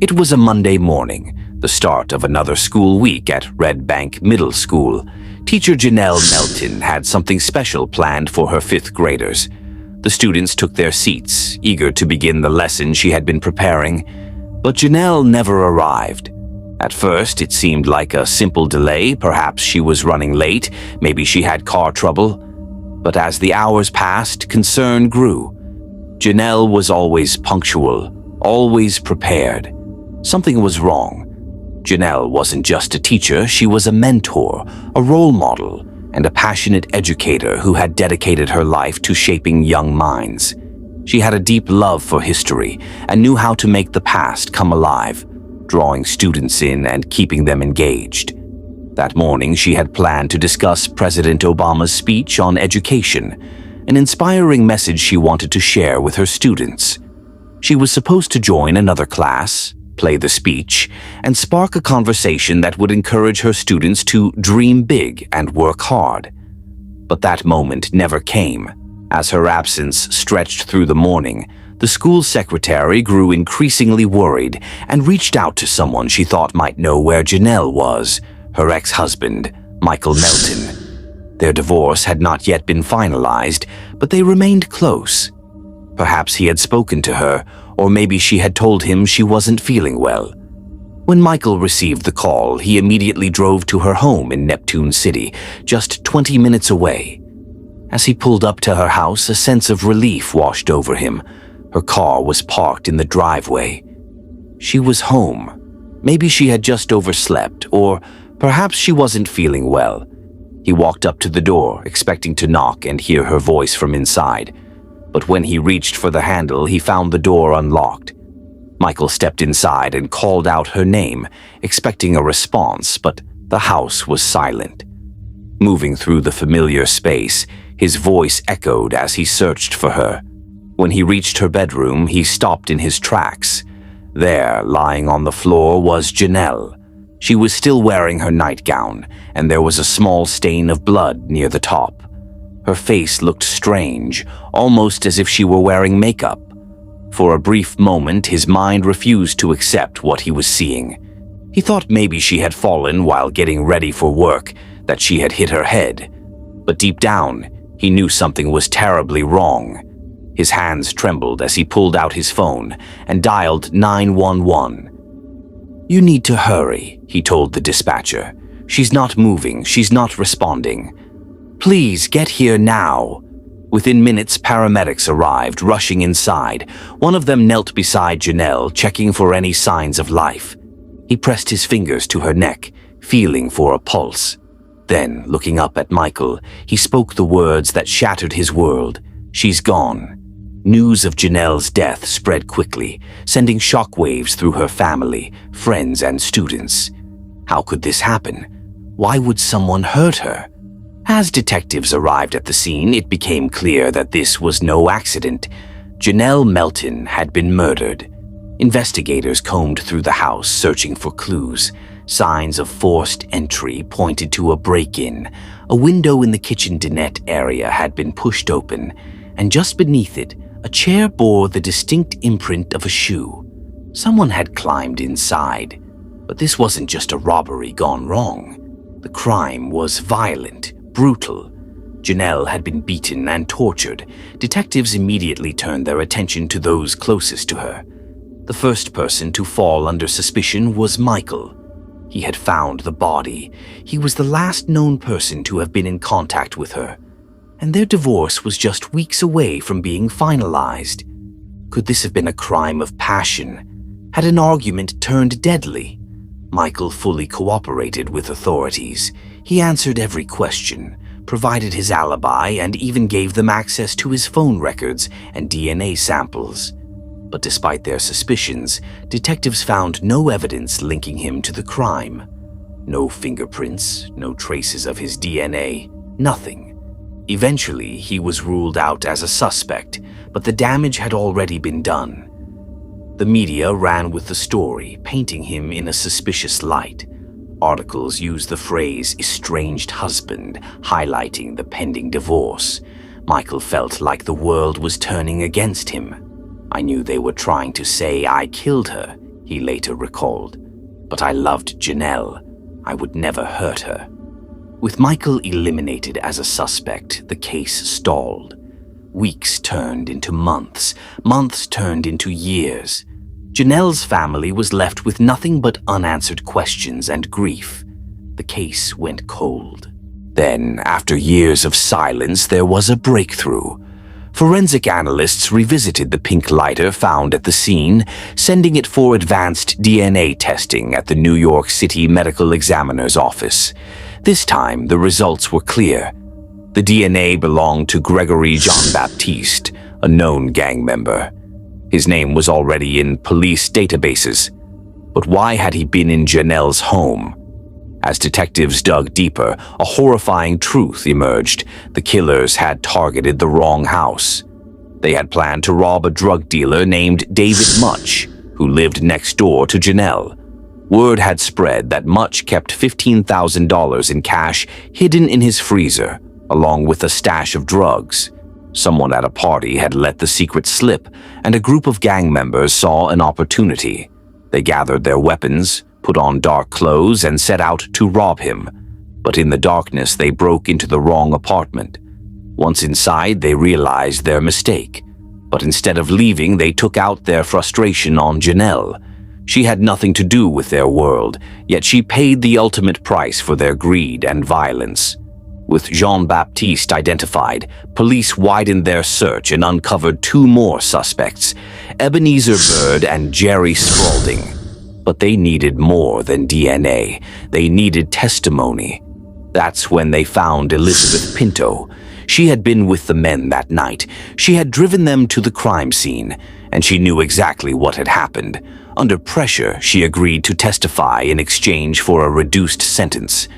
It was a Monday morning, the start of another school week at Red Bank Middle School. Teacher Janelle Melton had something special planned for her fifth graders. The students took their seats, eager to begin the lesson she had been preparing, but Janelle never arrived. At first, it seemed like a simple delay. Perhaps she was running late, maybe she had car trouble. But as the hours passed, concern grew. Janelle was always punctual, always prepared. Something was wrong. Janelle wasn't just a teacher, she was a mentor, a role model, and a passionate educator who had dedicated her life to shaping young minds. She had a deep love for history and knew how to make the past come alive, drawing students in and keeping them engaged. That morning, she had planned to discuss President Obama's speech on education, an inspiring message she wanted to share with her students. She was supposed to join another class, play the speech, and spark a conversation that would encourage her students to dream big and work hard. But that moment never came. As her absence stretched through the morning, the school secretary grew increasingly worried and reached out to someone she thought might know where Janelle was, her ex-husband, Michael Melton. Their divorce had not yet been finalized, but they remained close. Perhaps he had spoken to her, or maybe she had told him she wasn't feeling well. When Michael received the call, he immediately drove to her home in Neptune City, just 20 minutes away. As he pulled up to her house, a sense of relief washed over him. Her car was parked in the driveway. She was home. Maybe she had just overslept, or perhaps she wasn't feeling well. He walked up to the door, expecting to knock and hear her voice from inside. But when he reached for the handle, he found the door unlocked. Michael stepped inside and called out her name, expecting a response, but the house was silent. Moving through the familiar space, his voice echoed as he searched for her. When he reached her bedroom, he stopped in his tracks. There, lying on the floor, was Janelle. She was still wearing her nightgown, and there was a small stain of blood near the top. Her face looked strange, almost as if she were wearing makeup. For a brief moment, his mind refused to accept what he was seeing. He thought maybe she had fallen while getting ready for work, that she had hit her head. But deep down, he knew something was terribly wrong. His hands trembled as he pulled out his phone and dialed 911. "You need to hurry," he told the dispatcher. "She's not moving, she's not responding. Please get here now." Within minutes, paramedics arrived, rushing inside. One of them knelt beside Janelle, checking for any signs of life. He pressed his fingers to her neck, feeling for a pulse. Then, looking up at Michael, he spoke the words that shattered his world. "She's gone." News of Janelle's death spread quickly, sending shockwaves through her family, friends, and students. How could this happen? Why would someone hurt her? As detectives arrived at the scene, it became clear that this was no accident. Janelle Melton had been murdered. Investigators combed through the house, searching for clues. Signs of forced entry pointed to a break-in. A window in the kitchen dinette area had been pushed open, and just beneath it, a chair bore the distinct imprint of a shoe. Someone had climbed inside. But this wasn't just a robbery gone wrong. The crime was violent, brutal. Janelle had been beaten and tortured. Detectives immediately turned their attention to those closest to her. The first person to fall under suspicion was Michael. He had found the body. He was the last known person to have been in contact with her. And their divorce was just weeks away from being finalized. Could this have been a crime of passion? Had an argument turned deadly? Michael fully cooperated with authorities. He answered every question, provided his alibi, and even gave them access to his phone records and DNA samples. But despite their suspicions, detectives found no evidence linking him to the crime. No fingerprints, no traces of his DNA, nothing. Eventually, he was ruled out as a suspect, but the damage had already been done. The media ran with the story, painting him in a suspicious light. Articles used the phrase "estranged husband," highlighting the pending divorce. Michael felt like the world was turning against him. "I knew they were trying to say I killed her," he later recalled. "But I loved Janelle. I would never hurt her." With Michael eliminated as a suspect, the case stalled. Weeks turned into months. Months turned into years. Janelle's family was left with nothing but unanswered questions and grief. The case went cold. Then, after years of silence, there was a breakthrough. Forensic analysts revisited the pink lighter found at the scene, sending it for advanced DNA testing at the New York City Medical Examiner's Office. This time, the results were clear. The DNA belonged to Gregory Jean-Baptiste, a known gang member. His name was already in police databases. But why had he been in Janelle's home? As detectives dug deeper, a horrifying truth emerged. The killers had targeted the wrong house. They had planned to rob a drug dealer named David Much, who lived next door to Janelle. Word had spread that Much kept $15,000 in cash hidden in his freezer, along with a stash of drugs. Someone at a party had let the secret slip, and a group of gang members saw an opportunity. They gathered their weapons, put on dark clothes, and set out to rob him. But in the darkness, they broke into the wrong apartment. Once inside, they realized their mistake. But instead of leaving, they took out their frustration on Janelle. She had nothing to do with their world, yet she paid the ultimate price for their greed and violence. With Jean-Baptiste identified, police widened their search and uncovered two more suspects, Ebenezer Bird and Jerry Spaulding. But they needed more than DNA. They needed testimony. That's when they found Elizabeth Pinto. She had been with the men that night. She had driven them to the crime scene, and she knew exactly what had happened. Under pressure, she agreed to testify in exchange for a reduced sentence.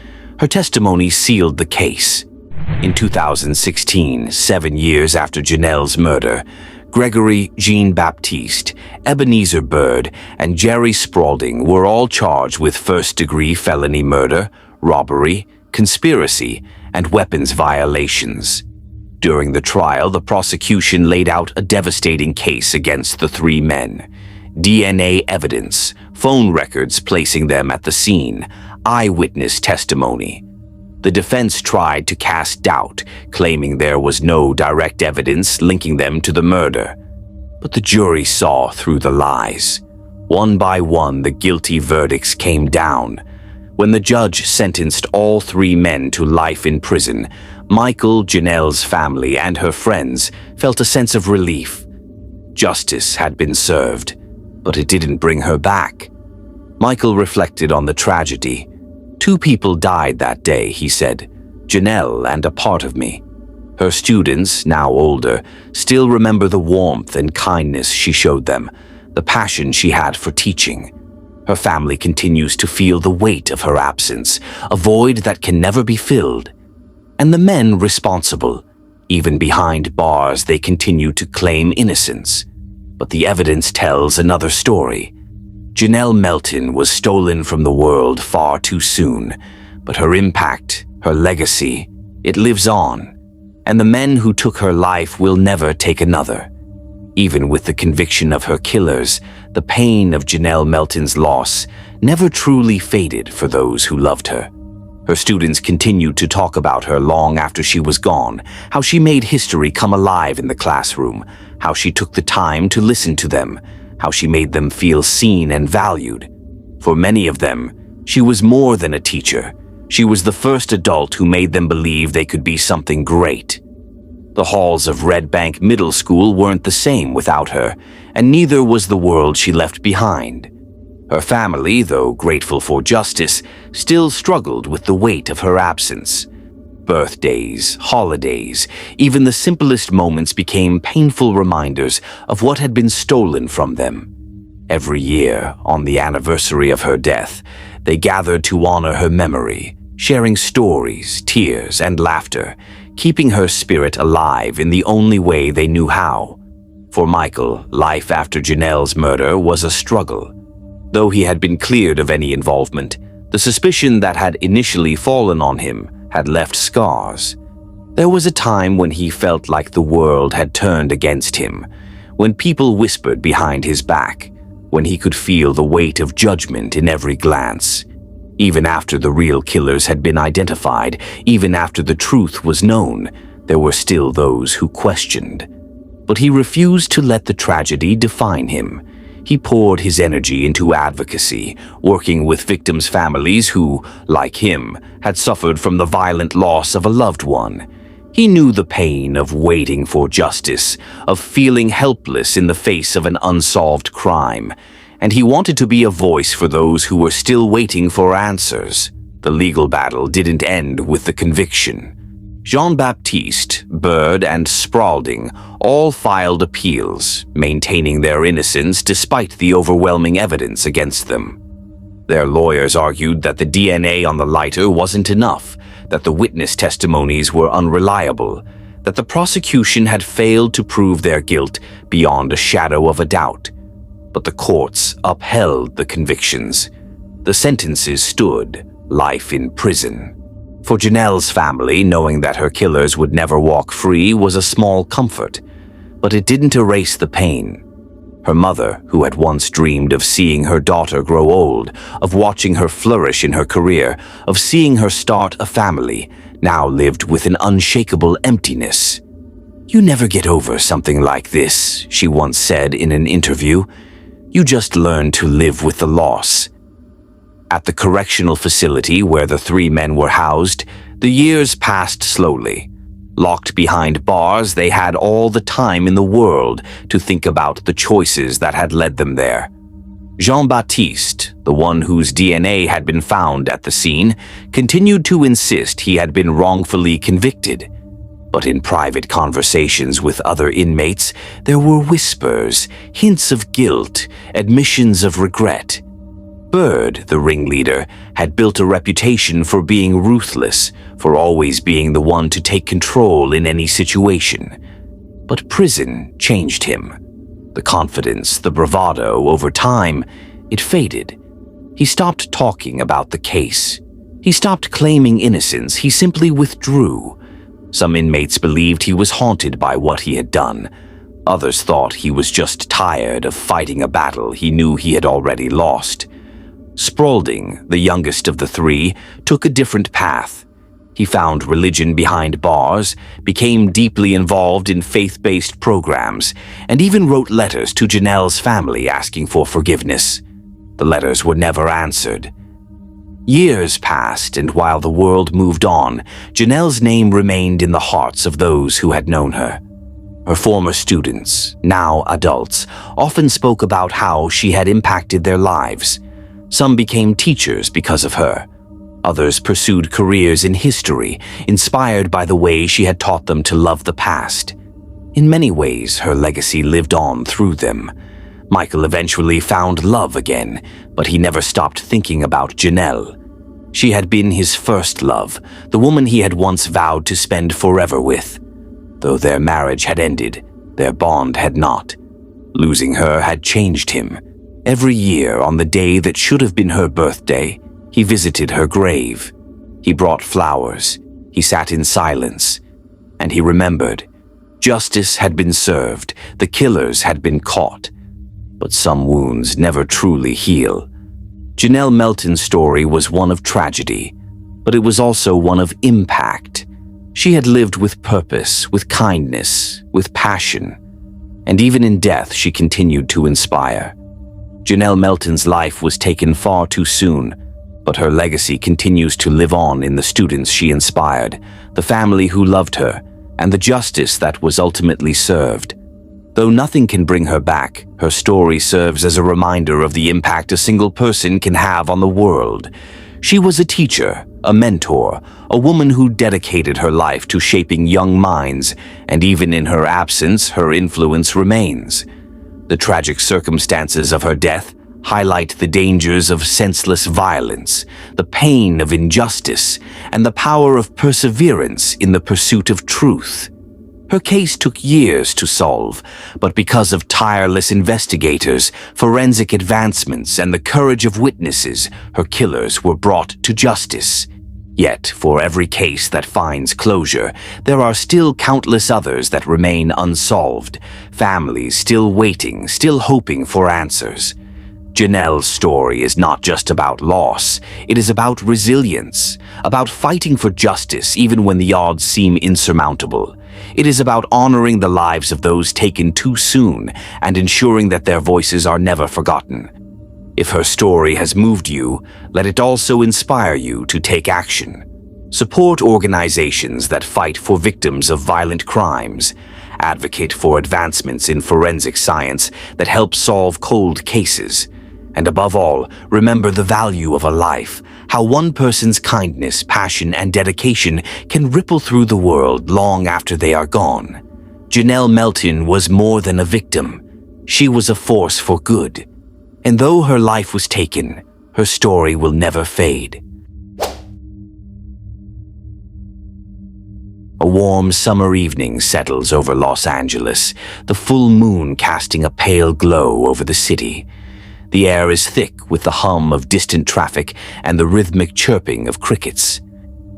Her testimony sealed the case. In 2016, 7 years after Janelle's murder, Gregory Jean-Baptiste, Ebenezer Bird, and Jerry Spaulding were all charged with first-degree felony murder, robbery, conspiracy, and weapons violations. During the trial, the prosecution laid out a devastating case against the three men. DNA evidence, phone records placing them at the scene, eyewitness testimony. The defense tried to cast doubt, claiming there was no direct evidence linking them to the murder. But the jury saw through the lies. One by one, the guilty verdicts came down. When the judge sentenced all three men to life in prison, Michael, Janelle's family, and her friends felt a sense of relief. Justice had been served, but it didn't bring her back. Michael reflected on the tragedy. "Two people died that day," he said, "Janelle and a part of me." Her students, now older, still remember the warmth and kindness she showed them, the passion she had for teaching. Her family continues to feel the weight of her absence, a void that can never be filled. And the men responsible, even behind bars, they continue to claim innocence. But the evidence tells another story. Janelle Melton was stolen from the world far too soon, but her impact, her legacy, it lives on. And the men who took her life will never take another. Even with the conviction of her killers, the pain of Janelle Melton's loss never truly faded for those who loved her. Her students continued to talk about her long after she was gone, how she made history come alive in the classroom, how she took the time to listen to them, how she made them feel seen and valued. For many of them, she was more than a teacher. She was the first adult who made them believe they could be something great. The halls of Red Bank Middle School weren't the same without her, and neither was the world she left behind. Her family, though grateful for justice, still struggled with the weight of her absence. Birthdays, holidays, even the simplest moments became painful reminders of what had been stolen from them. Every year, on the anniversary of her death, they gathered to honor her memory, sharing stories, tears, and laughter, keeping her spirit alive in the only way they knew how. For Michael, life after Janelle's murder was a struggle. Though he had been cleared of any involvement, the suspicion that had initially fallen on him had left scars. There was a time when he felt like the world had turned against him, when people whispered behind his back, when he could feel the weight of judgment in every glance. Even after the real killers had been identified, even after the truth was known, there were still those who questioned. But he refused to let the tragedy define him. He poured his energy into advocacy, working with victims' families who, like him, had suffered from the violent loss of a loved one. He knew the pain of waiting for justice, of feeling helpless in the face of an unsolved crime, and he wanted to be a voice for those who were still waiting for answers. The legal battle didn't end with the conviction. Jean-Baptiste, Bird, and Spaulding all filed appeals, maintaining their innocence despite the overwhelming evidence against them. Their lawyers argued that the DNA on the lighter wasn't enough, that the witness testimonies were unreliable, that the prosecution had failed to prove their guilt beyond a shadow of a doubt. But the courts upheld the convictions. The sentences stood: life in prison. For Janelle's family, knowing that her killers would never walk free was a small comfort, but it didn't erase the pain. Her mother, who had once dreamed of seeing her daughter grow old, of watching her flourish in her career, of seeing her start a family, now lived with an unshakable emptiness. "You never get over something like this," she once said in an interview. "You just learn to live with the loss." At the correctional facility where the three men were housed, the years passed slowly. Locked behind bars, they had all the time in the world to think about the choices that had led them there. Jean-Baptiste, the one whose DNA had been found at the scene, continued to insist he had been wrongfully convicted. But in private conversations with other inmates, there were whispers, hints of guilt, admissions of regret. Bird, the ringleader, had built a reputation for being ruthless, for always being the one to take control in any situation. But prison changed him. The confidence, the bravado, over time, it faded. He stopped talking about the case. He stopped claiming innocence. He simply withdrew. Some inmates believed he was haunted by what he had done. Others thought he was just tired of fighting a battle he knew he had already lost. Spaulding, the youngest of the three, took a different path. He found religion behind bars, became deeply involved in faith-based programs, and even wrote letters to Janelle's family asking for forgiveness. The letters were never answered. Years passed, and while the world moved on, Janelle's name remained in the hearts of those who had known her. Her former students, now adults, often spoke about how she had impacted their lives. Some became teachers because of her. Others pursued careers in history, inspired by the way she had taught them to love the past. In many ways, her legacy lived on through them. Michael eventually found love again, but he never stopped thinking about Janelle. She had been his first love, the woman he had once vowed to spend forever with. Though their marriage had ended, their bond had not. Losing her had changed him. Every year, on the day that should have been her birthday, he visited her grave. He brought flowers. He sat in silence. And he remembered. Justice had been served. The killers had been caught. But some wounds never truly heal. Janelle Melton's story was one of tragedy, but it was also one of impact. She had lived with purpose, with kindness, with passion. And even in death, she continued to inspire. Janelle Melton's life was taken far too soon, but her legacy continues to live on in the students she inspired, the family who loved her, and the justice that was ultimately served. Though nothing can bring her back, her story serves as a reminder of the impact a single person can have on the world. She was a teacher, a mentor, a woman who dedicated her life to shaping young minds, and even in her absence, her influence remains. The tragic circumstances of her death highlight the dangers of senseless violence, the pain of injustice, and the power of perseverance in the pursuit of truth. Her case took years to solve, but because of tireless investigators, forensic advancements, and the courage of witnesses, her killers were brought to justice. Yet, for every case that finds closure, there are still countless others that remain unsolved, families still waiting, still hoping for answers. Janelle's story is not just about loss, it is about resilience, about fighting for justice even when the odds seem insurmountable. It is about honoring the lives of those taken too soon and ensuring that their voices are never forgotten. If her story has moved you, let it also inspire you to take action. Support organizations that fight for victims of violent crimes. Advocate for advancements in forensic science that help solve cold cases. And above all, remember the value of a life, how one person's kindness, passion, and dedication can ripple through the world long after they are gone. Janelle Melton was more than a victim. She was a force for good. And though her life was taken, her story will never fade. A warm summer evening settles over Los Angeles, the full moon casting a pale glow over the city. The air is thick with the hum of distant traffic and the rhythmic chirping of crickets.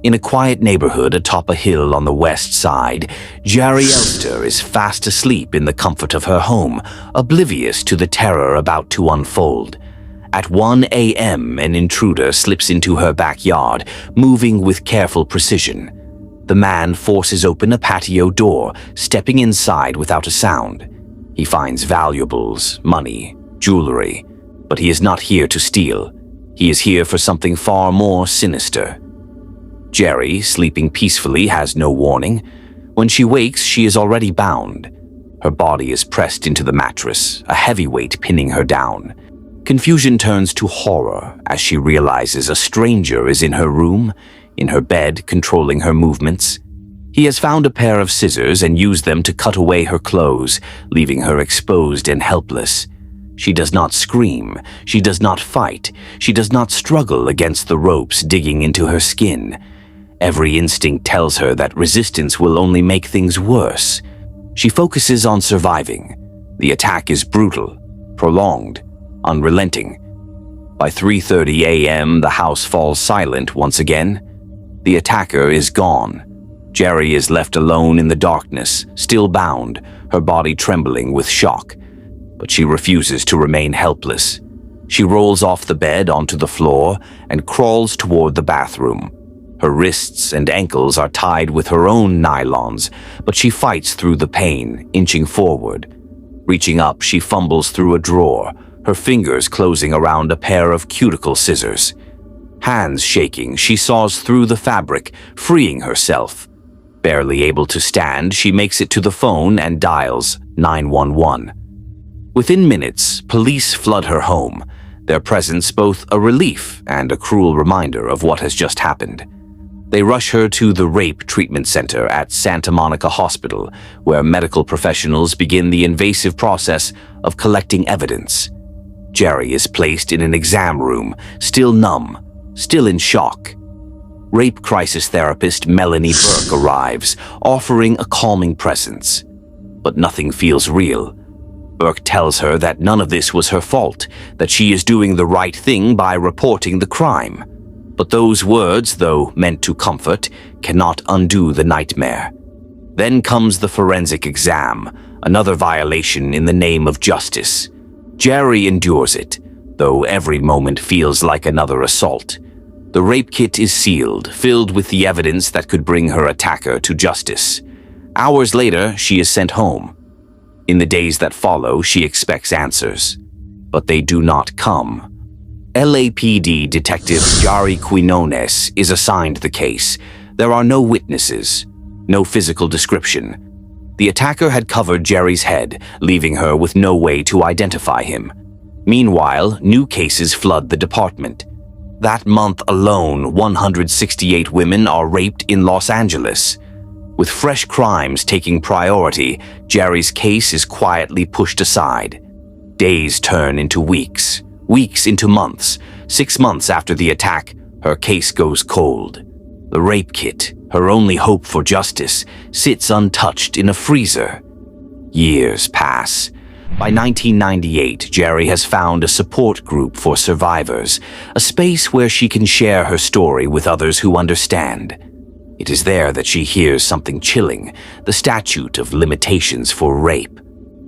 In a quiet neighborhood atop a hill on the west side, Jerry Elster is fast asleep in the comfort of her home, oblivious to the terror about to unfold. At 1 a.m., an intruder slips into her backyard, moving with careful precision. The man forces open a patio door, stepping inside without a sound. He finds valuables, money, jewelry, but he is not here to steal. He is here for something far more sinister. Jerry, sleeping peacefully, has no warning. When she wakes, she is already bound. Her body is pressed into the mattress, a heavy weight pinning her down. Confusion turns to horror as she realizes a stranger is in her room, in her bed, controlling her movements. He has found a pair of scissors and used them to cut away her clothes, leaving her exposed and helpless. She does not scream, she does not fight, she does not struggle against the ropes digging into her skin. Every instinct tells her that resistance will only make things worse. She focuses on surviving. The attack is brutal, prolonged, unrelenting. By 3:30 a.m., the house falls silent once again. The attacker is gone. Jerry is left alone in the darkness, still bound, her body trembling with shock. But she refuses to remain helpless. She rolls off the bed onto the floor and crawls toward the bathroom. Her wrists and ankles are tied with her own nylons, but she fights through the pain, inching forward. Reaching up, she fumbles through a drawer, her fingers closing around a pair of cuticle scissors. Hands shaking, she saws through the fabric, freeing herself. Barely able to stand, she makes it to the phone and dials 911. Within minutes, police flood her home, their presence both a relief and a cruel reminder of what has just happened. They rush her to the rape treatment center at Santa Monica Hospital, where medical professionals begin the invasive process of collecting evidence. Jerry is placed in an exam room, still numb, still in shock. Rape crisis therapist Melanie Burke arrives, offering a calming presence. But nothing feels real. Burke tells her that none of this was her fault, that she is doing the right thing by reporting the crime. But those words, though meant to comfort, cannot undo the nightmare. Then comes the forensic exam, another violation in the name of justice. Jerry endures it, though every moment feels like another assault. The rape kit is sealed, filled with the evidence that could bring her attacker to justice. Hours later, she is sent home. In the days that follow, she expects answers, but they do not come. LAPD Detective Jari Quinones is assigned the case. There are no witnesses, no physical description. The attacker had covered Jerry's head, leaving her with no way to identify him. Meanwhile, new cases flood the department. That month alone, 168 women are raped in Los Angeles. With fresh crimes taking priority, Jerry's case is quietly pushed aside. Days turn into weeks, weeks into months. 6 months after the attack, her case goes cold. The rape kit, her only hope for justice, sits untouched in a freezer. Years pass. By 1998, Jerry has found a support group for survivors, a space where she can share her story with others who understand. It is there that she hears something chilling, the statute of limitations for rape.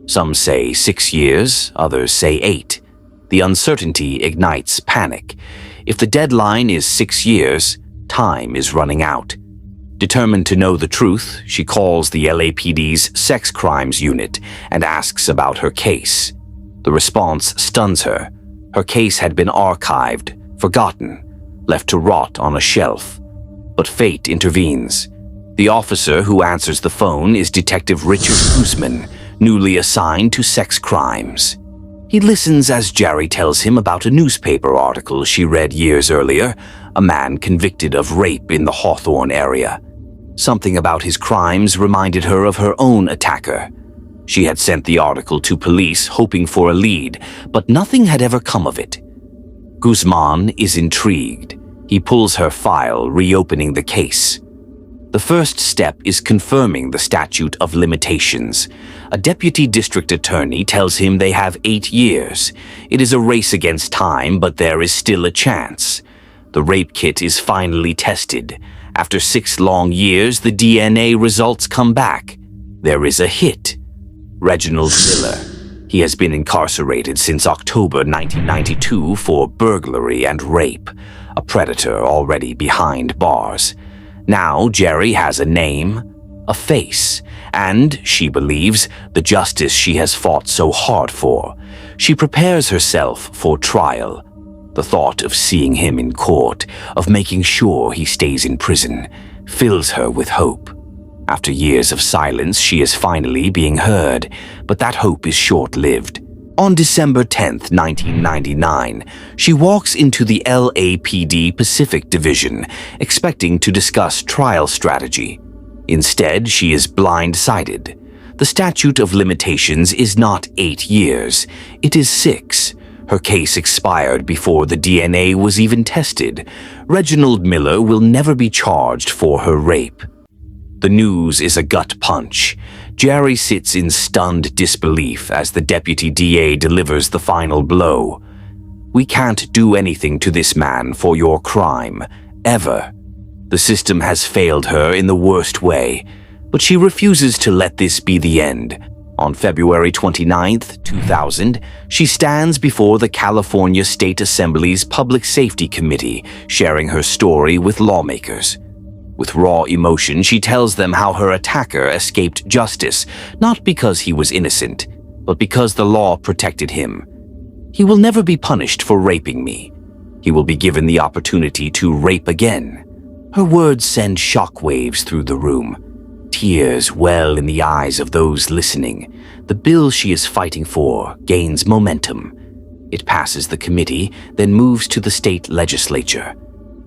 Some say 6 years, others say 8. The uncertainty ignites panic. If the deadline is 6 years, time is running out. Determined to know the truth, she calls the LAPD's Sex Crimes Unit and asks about her case. The response stuns her. Her case had been archived, forgotten, left to rot on a shelf. But fate intervenes. The officer who answers the phone is Detective Richard Guzman, newly assigned to sex crimes. He listens as Jerry tells him about a newspaper article she read years earlier, a man convicted of rape in the Hawthorne area. Something about his crimes reminded her of her own attacker. She had sent the article to police hoping for a lead, but nothing had ever come of it. Guzman is intrigued. He pulls her file, reopening the case. The first step is confirming the statute of limitations. A deputy district attorney tells him they have 8 years. It is a race against time, but there is still a chance. The rape kit is finally tested. After 6 long years, the DNA results come back. There is a hit. Reginald Miller. He has been incarcerated since October 1992 for burglary and rape, a predator already behind bars. Now Jerry has a name, a face, and, she believes, the justice she has fought so hard for. She prepares herself for trial. The thought of seeing him in court, of making sure he stays in prison, fills her with hope. After years of silence, she is finally being heard, but that hope is short-lived. On December 10th, 1999, she walks into the LAPD Pacific Division, expecting to discuss trial strategy. Instead, she is blindsided. The statute of limitations is not 8 years, it is 6. Her case expired before the DNA was even tested. Reginald Miller will never be charged for her rape. The news is a gut punch. Jerry sits in stunned disbelief as the deputy DA delivers the final blow. "We can't do anything to this man for your crime, ever. The system has failed her in the worst way, but she refuses to let this be the end." On February 29th, 2000, she stands before the California State Assembly's Public Safety Committee, sharing her story with lawmakers. With raw emotion, she tells them how her attacker escaped justice, not because he was innocent, but because the law protected him. "He will never be punished for raping me. He will be given the opportunity to rape again." Her words send shockwaves through the room. Tears well in the eyes of those listening. The bill she is fighting for gains momentum. It passes the committee, then moves to the state legislature.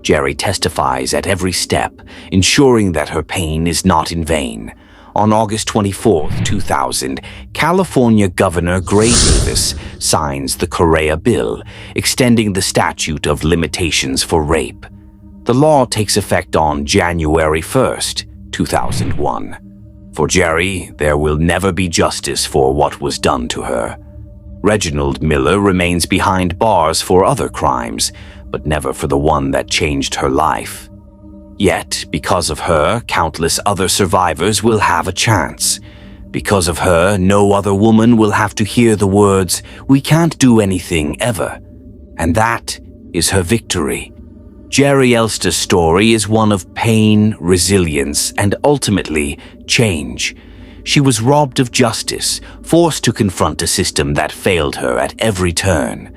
Jerry testifies at every step, ensuring that her pain is not in vain. On August 24, 2000, California Governor Gray Davis signs the Correa Bill, extending the statute of limitations for rape. The law takes effect on January 1st, 2001. For Jerry, there will never be justice for what was done to her. Reginald Miller remains behind bars for other crimes, but never for the one that changed her life. Yet, because of her, countless other survivors will have a chance. Because of her, no other woman will have to hear the words, "We can't do anything ever." And that is her victory. Jerry Elster's story is one of pain, resilience, and ultimately, change. She was robbed of justice, forced to confront a system that failed her at every turn.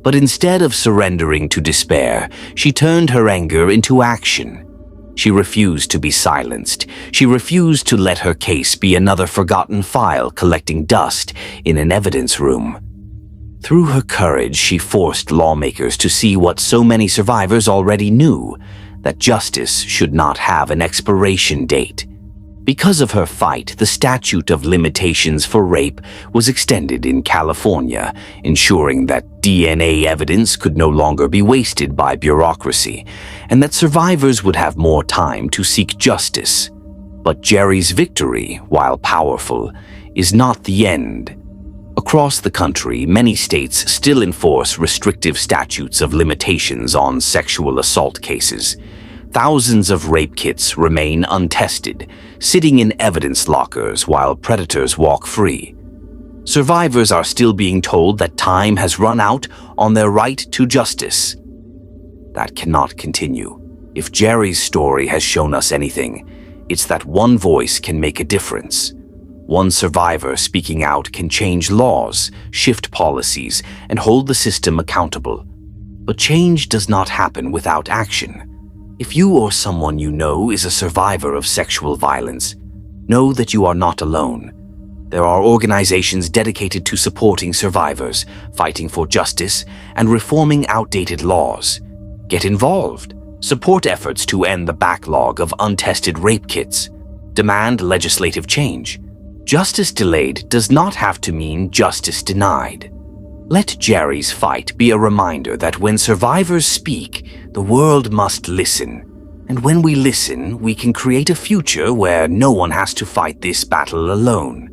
But instead of surrendering to despair, she turned her anger into action. She refused to be silenced. She refused to let her case be another forgotten file collecting dust in an evidence room. Through her courage, she forced lawmakers to see what so many survivors already knew, that justice should not have an expiration date. Because of her fight, the statute of limitations for rape was extended in California, ensuring that DNA evidence could no longer be wasted by bureaucracy, and that survivors would have more time to seek justice. But Jerry's victory, while powerful, is not the end. Across the country, many states still enforce restrictive statutes of limitations on sexual assault cases. Thousands of rape kits remain untested, sitting in evidence lockers while predators walk free. Survivors are still being told that time has run out on their right to justice. That cannot continue. If Jerry's story has shown us anything, it's that one voice can make a difference. One survivor speaking out can change laws, shift policies, and hold the system accountable. But change does not happen without action. If you or someone you know is a survivor of sexual violence, know that you are not alone. There are organizations dedicated to supporting survivors, fighting for justice, and reforming outdated laws. Get involved. Support efforts to end the backlog of untested rape kits. Demand legislative change. Justice delayed does not have to mean justice denied. Let Jerry's fight be a reminder that when survivors speak, the world must listen. And when we listen, we can create a future where no one has to fight this battle alone.